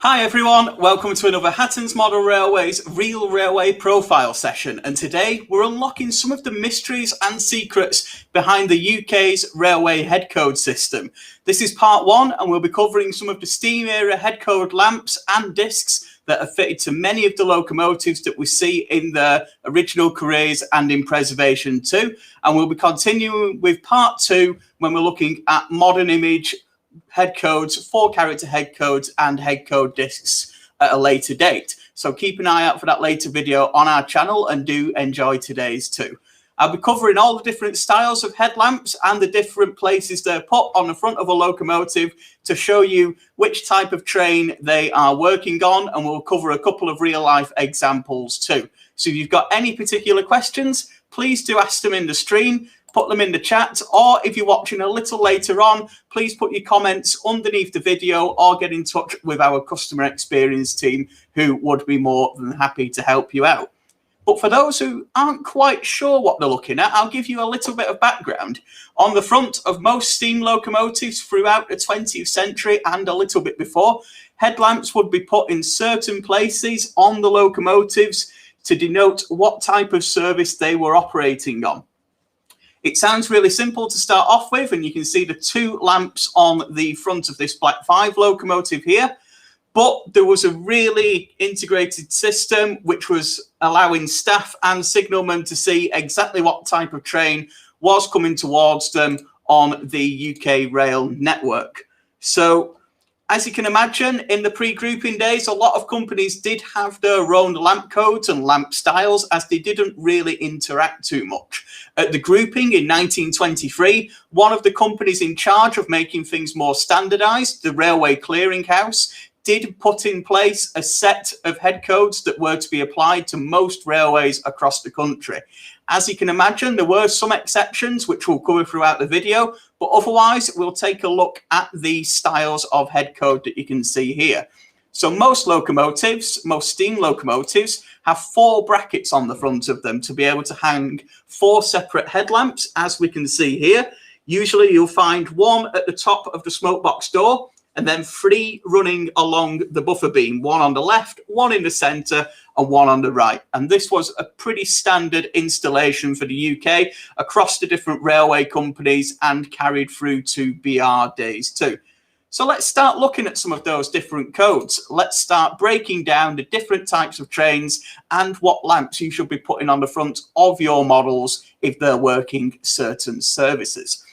Hi everyone, welcome to another Hatton's Model Railways Real Railway Profile session, and today we're unlocking some of the mysteries and secrets behind the UK's railway headcode system. This is part one, and we'll be covering some of the steam era headcode lamps and discs that are fitted to many of the locomotives that we see in the original careers and in preservation too. And we'll be continuing with part two when we're looking at modern image headcodes, 4-character headcodes and headcode discs at a later date. So keep an eye out for that later video on our channel and do enjoy today's too. I'll be covering all the different styles of headlamps and the different places they're put on the front of a locomotive to show you which type of train they are working on, and we'll cover a couple of real life examples too. So if you've got any particular questions, please do ask them in the stream. Put them in the chat, or if you're watching a little later on, please put your comments underneath the video or get in touch with our customer experience team, who would be more than happy to help you out. But for those who aren't quite sure what they're looking at, I'll give you a little bit of background. On the front of most steam locomotives throughout the 20th century and a little bit before, headlamps would be put in certain places on the locomotives to denote what type of service they were operating on. It sounds really simple to start off with, and you can see the two lamps on the front of this Black 5 locomotive here. But there was a really integrated system which was allowing staff and signalmen to see exactly what type of train was coming towards them on the UK rail network. So, as you can imagine, in the pre-grouping days, a lot of companies did have their own lamp codes and lamp styles, as they didn't really interact too much. At the grouping in 1923, one of the companies in charge of making things more standardized, the Railway Clearinghouse, did put in place a set of headcodes that were to be applied to most railways across the country. As you can imagine, there were some exceptions, which we'll cover throughout the video, but otherwise we'll take a look at the styles of headcode that you can see here. So most locomotives, most steam locomotives, have 4 brackets on the front of them to be able to hang 4 separate headlamps, as we can see here. Usually you'll find one at the top of the smoke box door, and then 3 running along the buffer beam, 1 on the left, 1 in the centre, and 1 on the right. And this was a pretty standard installation for the UK across the different railway companies and carried through to BR days too. So let's start looking at some of those different codes. Let's start breaking down the different types of trains and what lamps you should be putting on the front of your models if they're working certain services.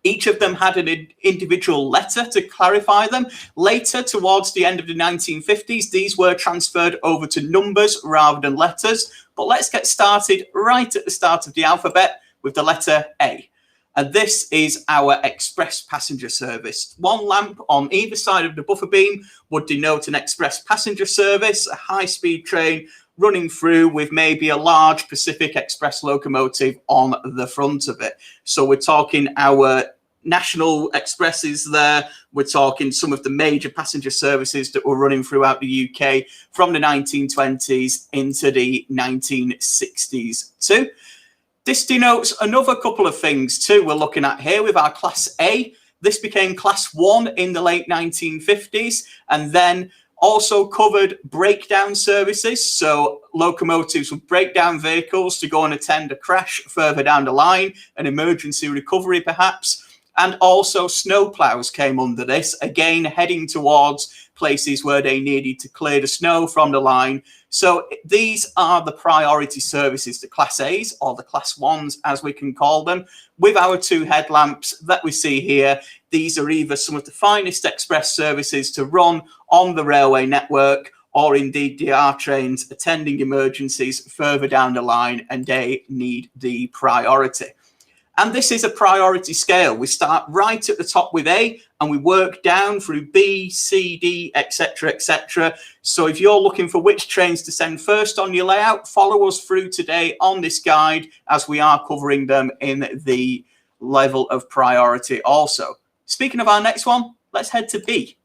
Each of them had an individual letter to clarify them. Later, towards the end of the 1950s, these were transferred over to numbers rather than letters. But let's get started right at the start of the alphabet with the letter A. And this is our express passenger service. 1 lamp on either side of the buffer beam would denote an express passenger service, a high-speed train running through with maybe a large Pacific Express locomotive on the front of it. So we're talking our national expresses there. We're talking some of the major passenger services that were running throughout the UK from the 1920s into the 1960s too. This denotes another couple of things too we're looking at here with our Class A. This became Class 1 in the late 1950s, and then also covered breakdown services. So locomotives would break down vehicles to go and attend a crash further down the line, an emergency recovery perhaps. And also snowplows came under this, again heading towards places where they needed to clear the snow from the line. So these are the priority services, the Class A's, or the Class 1s as we can call them. With our 2 headlamps that we see here, these are either some of the finest express services to run on the railway network, or indeed DR trains attending emergencies further down the line, and they need the priority. And this is a priority scale. We start right at the top with A and we work down through B, C, D, etc., etc. So if you're looking for which trains to send first on your layout, follow us through today on this guide, as we are covering them in the level of priority also. Speaking of our next one, let's head to B.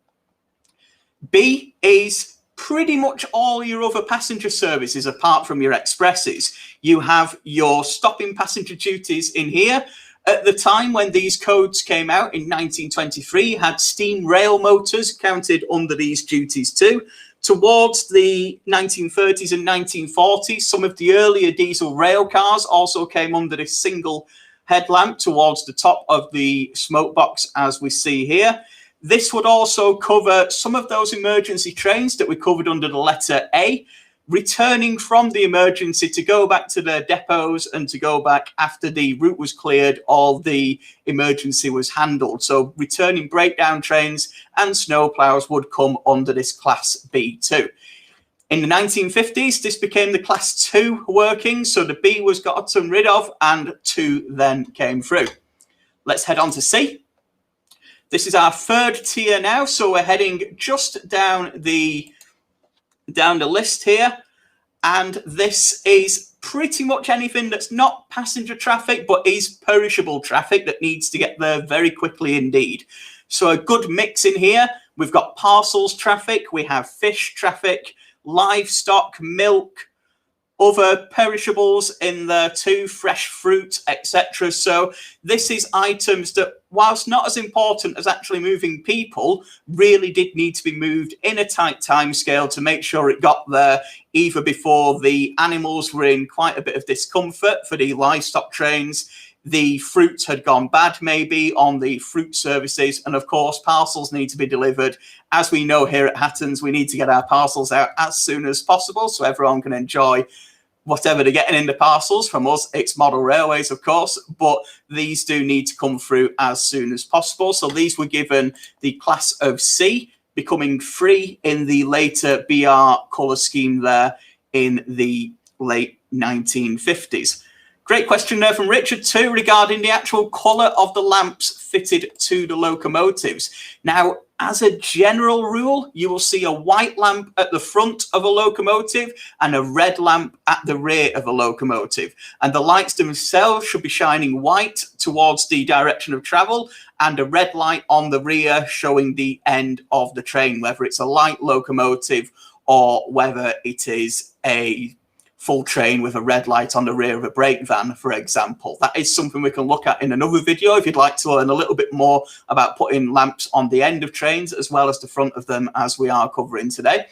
B is pretty much all your other passenger services apart from your expresses. You have your stopping passenger duties in here, At the time when these codes came out in 1923, had steam rail motors counted under these duties too. Towards the 1930s and 1940s, some of the earlier diesel rail cars also came under this single headlamp towards the top of the smoke box, as we see here. This would also cover some of those emergency trains that we covered under the letter A, returning from the emergency to go back to their depots and to go back after the route was cleared or the emergency was handled. So returning breakdown trains and snowplows would come under this Class B2. In the 1950s, this became the Class 2 working, so the B was gotten rid of and 2 then came through. Let's head on to C. This is our third tier now, so we're heading just down the list here, and this is pretty much anything that's not passenger traffic but is perishable traffic that needs to get there very quickly indeed. So a good mix in here. We've got parcels traffic, we have fish traffic, livestock, milk, other perishables in there too, fresh fruit, etc. So this is items that, whilst not as important as actually moving people, really did need to be moved in a tight time scale to make sure it got there either before the animals were in quite a bit of discomfort for the livestock trains, the fruit had gone bad maybe on the fruit services, and of course parcels need to be delivered. As we know here at Hattons, we need to get our parcels out as soon as possible so everyone can enjoy whatever they're getting in the parcels from us. It's Model Railways, of course, but these do need to come through as soon as possible. So these were given the class of C, becoming free in the later BR colour scheme there in the late 1950s. Great question there from Richard too regarding the actual colour of the lamps fitted to the locomotives. Now, as a general rule, you will see a white lamp at the front of a locomotive and a red lamp at the rear of a locomotive. And the lights themselves should be shining white towards the direction of travel and a red light on the rear showing the end of the train, whether it's a light locomotive or whether it is a full train with a red light on the rear of a brake van, for example. That is something we can look at in another video if you'd like to learn a little bit more about putting lamps on the end of trains as well as the front of them, as we are covering today.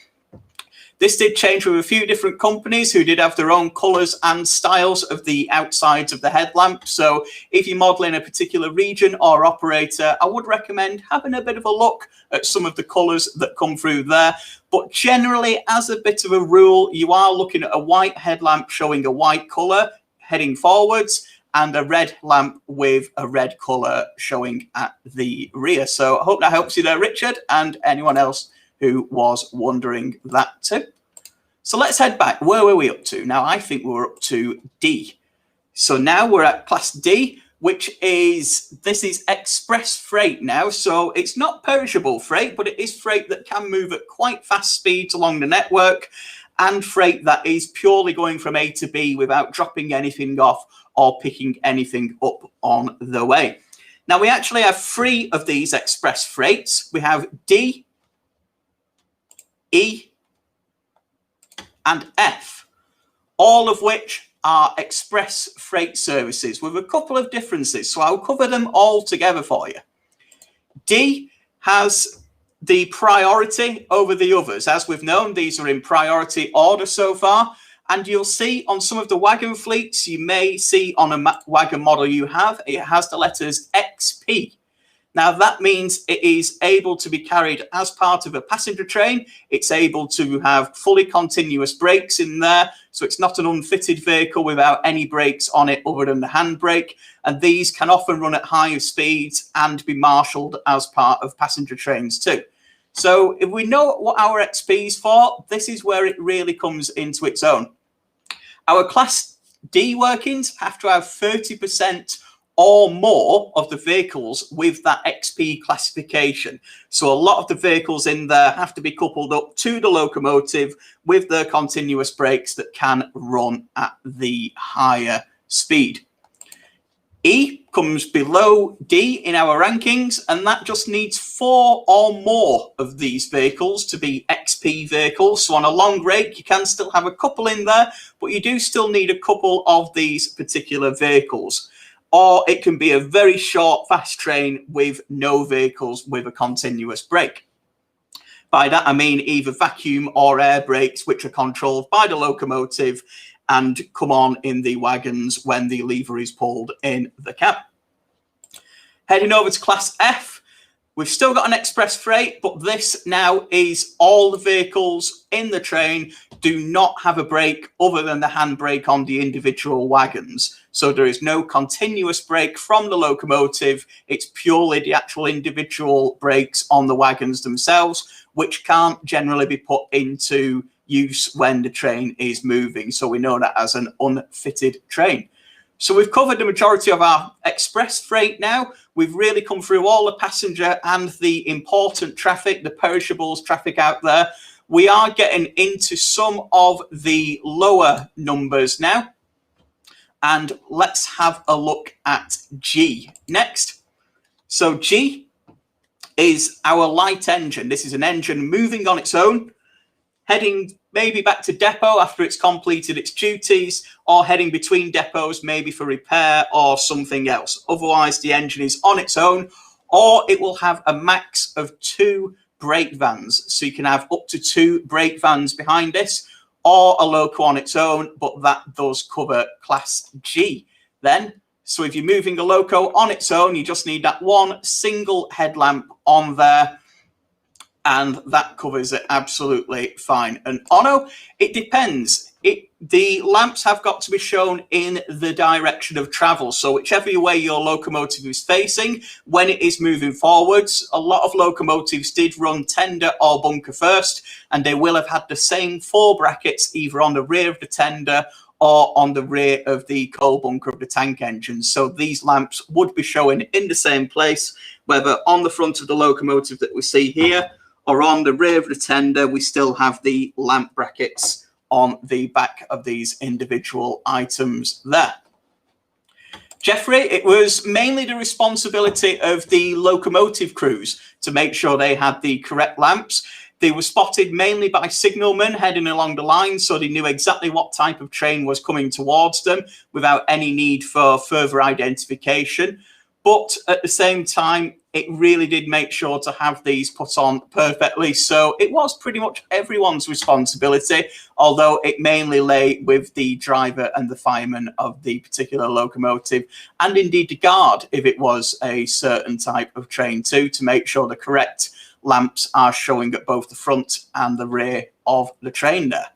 This did change with a few different companies who did have their own colours and styles of the outsides of the headlamp. So if you're modelling a particular region or operator, I would recommend having a bit of a look at some of the colours that come through there. But generally, as a bit of a rule, you are looking at a white headlamp showing a white colour heading forwards and a red lamp with a red colour showing at the rear. So I hope that helps you there, Richard, and anyone else who was wondering that too. So let's head back. Where were we up to? Now, I think we were up to D. So now we're at Class D, which is, this is express freight now. So it's not perishable freight, but it is freight that can move at quite fast speeds along the network and freight that is purely going from A to B without dropping anything off or picking anything up on the way. Now, we actually have 3 of these express freights. We have D, E, and F, all of which are express freight services with a couple of differences. So I'll cover them all together for you. D has the priority over the others. As we've known, these are in priority order so far. And you'll see on some of the wagon fleets, you may see on a wagon model you have, it has the letters XP. Now, that means it is able to be carried as part of a passenger train. It's able to have fully continuous brakes in there. So it's not an unfitted vehicle without any brakes on it other than the handbrake. And these can often run at higher speeds and be marshalled as part of passenger trains too. So if we know what our XP is for, this is where it really comes into its own. Our Class D workings have to have 30% or more of the vehicles with that XP classification. So a lot of the vehicles in there have to be coupled up to the locomotive with their continuous brakes that can run at the higher speed. E comes below D in our rankings, and that just needs 4 or more of these vehicles to be XP vehicles. So on a long rake, you can still have a couple in there, but you do still need a couple of these particular vehicles. or it can be a very short, fast train with no vehicles with a continuous brake. By that, I mean either vacuum or air brakes, which are controlled by the locomotive and come on in the wagons when the lever is pulled in the cab. Heading over to Class F, we've still got an express freight, but this now is all the vehicles in the train do not have a brake other than the handbrake on the individual wagons. So there is no continuous brake from the locomotive. It's purely the actual individual brakes on the wagons themselves, which can't generally be put into use when the train is moving. So we know that as an unfitted train. So we've covered the majority of our express freight now. We've really come through all the passenger and the important traffic, the perishables traffic out there. We are getting into some of the lower numbers now. And let's have a look at G next. So G is our light engine. This is an engine moving on its own, heading maybe back to depot after it's completed its duties, or heading between depots maybe for repair or something else. Otherwise, the engine is on its own, or it will have a max of 2 brake vans. So you can have up to 2 brake vans behind this, or a loco on its own, but that does cover Class G then. So if you're moving a loco on its own, you just need that one single headlamp on there, and that covers it absolutely fine. And Ono, it depends. The lamps have got to be shown in the direction of travel. So whichever way your locomotive is facing, when it is moving forwards, a lot of locomotives did run tender or bunker first, and they will have had the same 4 brackets either on the rear of the tender or on the rear of the coal bunker of the tank engine. So these lamps would be showing in the same place, whether on the front of the locomotive that we see here, or on the rear of the tender, we still have the lamp brackets on the back of these individual items there. Jeffrey, it was mainly the responsibility of the locomotive crews to make sure they had the correct lamps. They were spotted mainly by signalmen heading along the line, so they knew exactly what type of train was coming towards them without any need for further identification. But at the same time, it really did make sure to have these put on perfectly. So it was pretty much everyone's responsibility, although it mainly lay with the driver and the fireman of the particular locomotive, and indeed the guard, if it was a certain type of train too, to make sure the correct lamps are showing at both the front and the rear of the train there.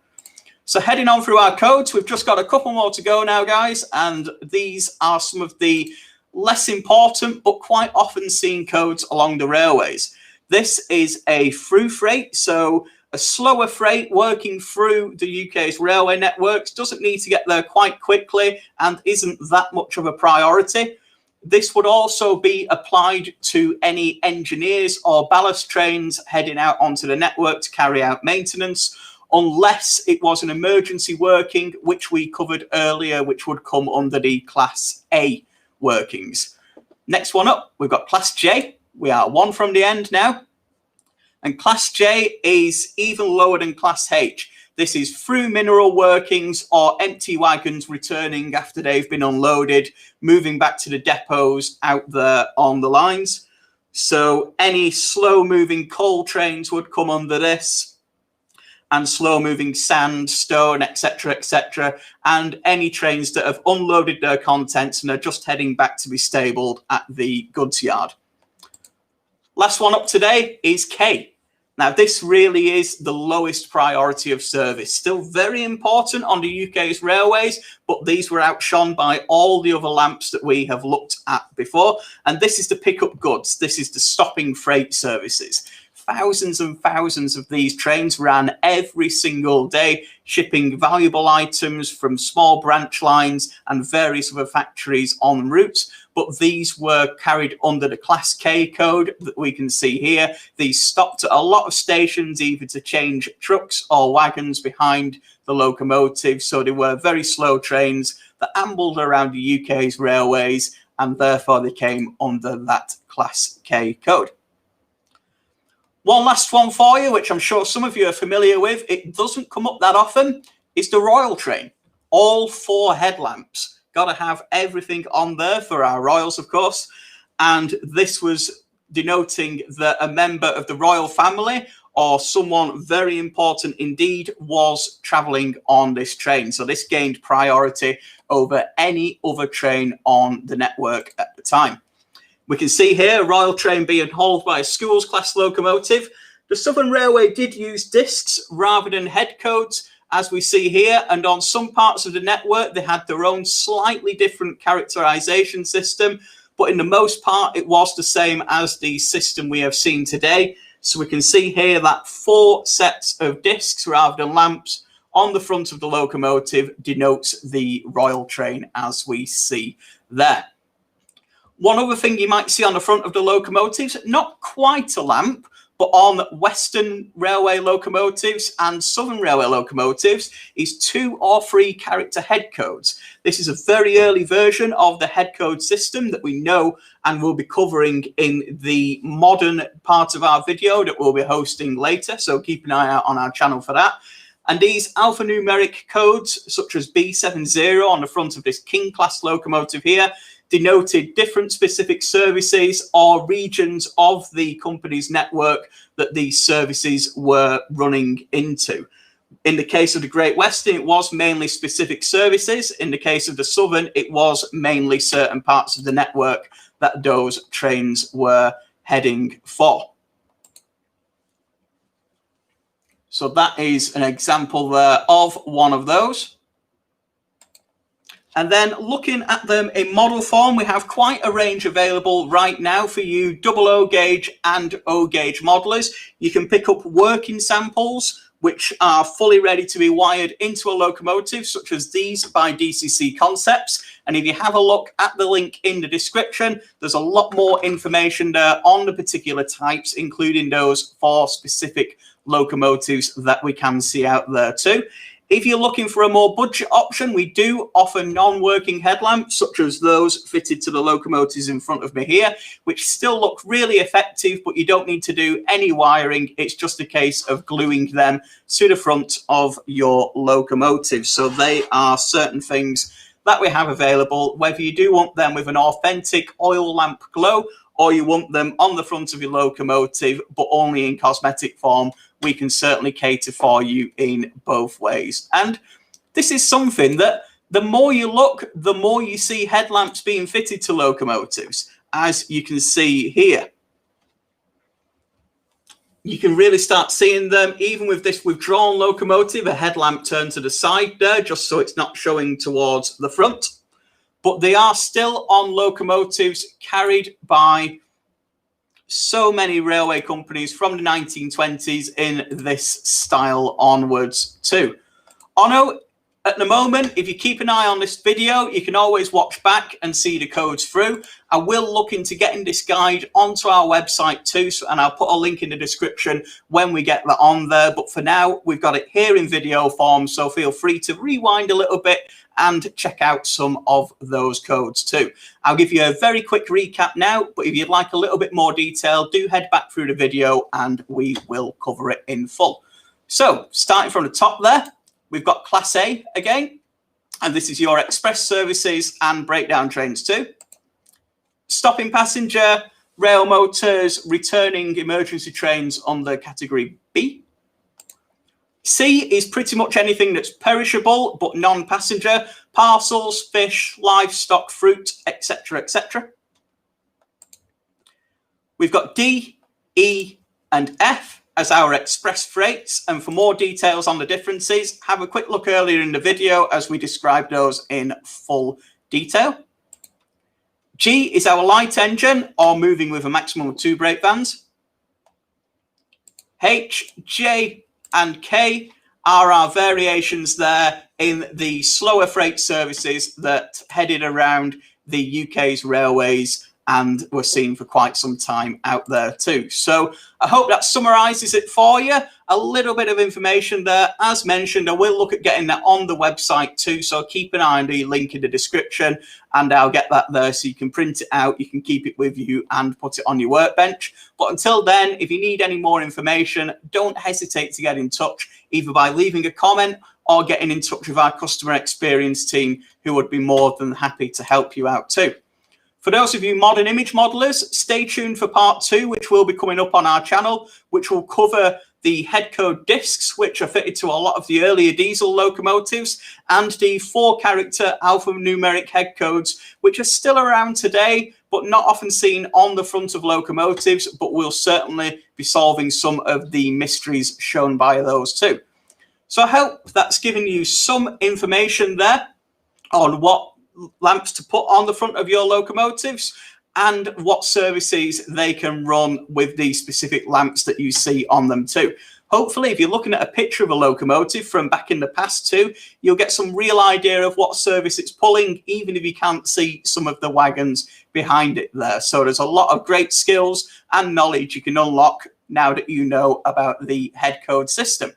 So heading on through our codes, we've just got a couple more to go now, guys, and these are some of the less important but quite often seen codes along the railways. This is a through freight, so a slower freight working through the UK's railway networks doesn't need to get there quite quickly and isn't that much of a priority. This would also be applied to any engineers or ballast trains heading out onto the network to carry out maintenance, unless it was an emergency working, which we covered earlier, which would come under the Class A workings. Next one up, we've got Class J. We are 1 from the end now. And Class J is even lower than Class H. This is through mineral workings or empty wagons returning after they've been unloaded, moving back to the depots out there on the lines. So any slow moving coal trains would come under this, and slow moving sand, stone, etc., and any trains that have unloaded their contents and are just heading back to be stabled at the goods yard. Last one up today is K. Now, this really is the lowest priority of service. Still very important on the UK's railways, but these were outshone by all the other lamps that we have looked at before. And this is the pickup goods. This is the stopping freight services. Thousands and thousands of these trains ran every single day, shipping valuable items from small branch lines and various other factories en route. But these were carried under the Class K code that we can see here. These stopped at a lot of stations, either to change trucks or wagons behind the locomotive. So they were very slow trains that ambled around the UK's railways, and therefore they came under that Class K code. One last one for you, which I'm sure some of you are familiar with. It doesn't come up that often. It's the Royal train. All 4 headlamps got to have everything on there for our royals, of course. And this was denoting that a member of the royal family or someone very important indeed was traveling on this train. So this gained priority over any other train on the network at the time. We can see here a royal train being hauled by a schools class locomotive. The Southern Railway did use discs rather than headcodes, as we see here, and on some parts of the network they had their own slightly different characterization system, but in the most part it was the same as the system we have seen today. So we can see here that 4 sets of discs rather than lamps on the front of the locomotive denotes the royal train as we see there. One other thing you might see on the front of the locomotives, not quite a lamp, but on Western Railway locomotives and Southern Railway locomotives is 2 or 3 character headcodes. This is a very early version of the headcode system that we know and will be covering in the modern part of our video that we'll be hosting later, so keep an eye out on our channel for that. And these alphanumeric codes, such as B70 on the front of this King class locomotive here, denoted different specific services or regions of the company's network that these services were running into. In the case of the Great Western, it was mainly specific services. In the case of the Southern, it was mainly certain parts of the network that those trains were heading for. So that is an example there of one of those. And then looking at them in model form, we have quite a range available right now for you double O gauge and O gauge modelers. You can pick up working samples, which are fully ready to be wired into a locomotive, such as these by DCC Concepts. And if you have a look at the link in the description, there's a lot more information there on the particular types, including those for specific locomotives that we can see out there too. If you're looking for a more budget option, we do offer non-working headlamps, such as those fitted to the locomotives in front of me here, which still look really effective, but you don't need to do any wiring. It's just a case of gluing them to the front of your locomotive. So they are certain things that we have available, whether you do want them with an authentic oil lamp glow or you want them on the front of your locomotive, but only in cosmetic form. We can certainly cater for you in both ways. And this is something that the more you look, the more you see headlamps being fitted to locomotives, as you can see here. You can really start seeing them, even with this withdrawn locomotive, a headlamp turned to the side there, just so it's not showing towards the front. But they are still on locomotives carried by so many railway companies from the 1920s in this style onwards too. Ono, at the moment, if you keep an eye on this video, you can always watch back and see the codes through. I will look into getting this guide onto our website too, and I'll put a link in the description when we get that on there. But for now, we've got it here in video form, so feel free to rewind a little bit and check out some of those codes too. I'll give you a very quick recap now, but if you'd like a little bit more detail, do head back through the video and we will cover it in full. So starting from the top there, we've got Class A again, and this is your express services and breakdown trains too. Stopping passenger, rail motors, returning emergency trains under category B. C is pretty much anything that's perishable but non-passenger, parcels, fish, livestock, fruit, etc., etc. We've got D, E, and F as our express freights, and for more details on the differences, have a quick look earlier in the video as we describe those in full detail. G is our light engine, or moving with a maximum of 2 brake vans. H, J, and K are our variations there in the slower freight services that headed around the UK's railways and were seen for quite some time out there too. So I hope that summarises it for you. A little bit of information there. As mentioned, I will look at getting that on the website too, so keep an eye on the link in the description and I'll get that there so you can print it out, you can keep it with you and put it on your workbench. But until then, if you need any more information, don't hesitate to get in touch, either by leaving a comment or getting in touch with our customer experience team, who would be more than happy to help you out too. For those of you modern image modelers, stay tuned for part 2, which will be coming up on our channel, which will cover the Headcode discs, which are fitted to a lot of the earlier diesel locomotives, and the 4-character alphanumeric headcodes, which are still around today, but not often seen on the front of locomotives, but will certainly be solving some of the mysteries shown by those too. So I hope that's given you some information there on what lamps to put on the front of your locomotives and what services they can run with the specific lamps that you see on them too. Hopefully, if you're looking at a picture of a locomotive from back in the past too, you'll get some real idea of what service it's pulling, even if you can't see some of the wagons behind it there. So there's a lot of great skills and knowledge you can unlock now that you know about the Headcode system.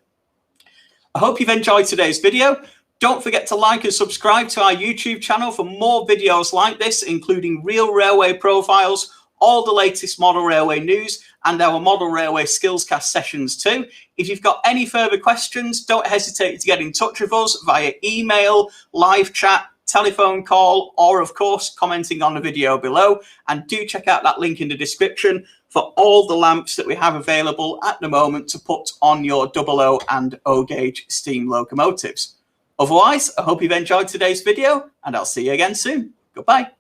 I hope you've enjoyed today's video. Don't forget to like and subscribe to our YouTube channel for more videos like this, including real railway profiles, all the latest model railway news, and our model railway skillscast sessions too. If you've got any further questions, don't hesitate to get in touch with us via email, live chat, telephone call, or of course commenting on the video below. And do check out that link in the description for all the lamps that we have available at the moment to put on your 00 and O gauge steam locomotives. Otherwise, I hope you've enjoyed today's video, and I'll see you again soon. Goodbye.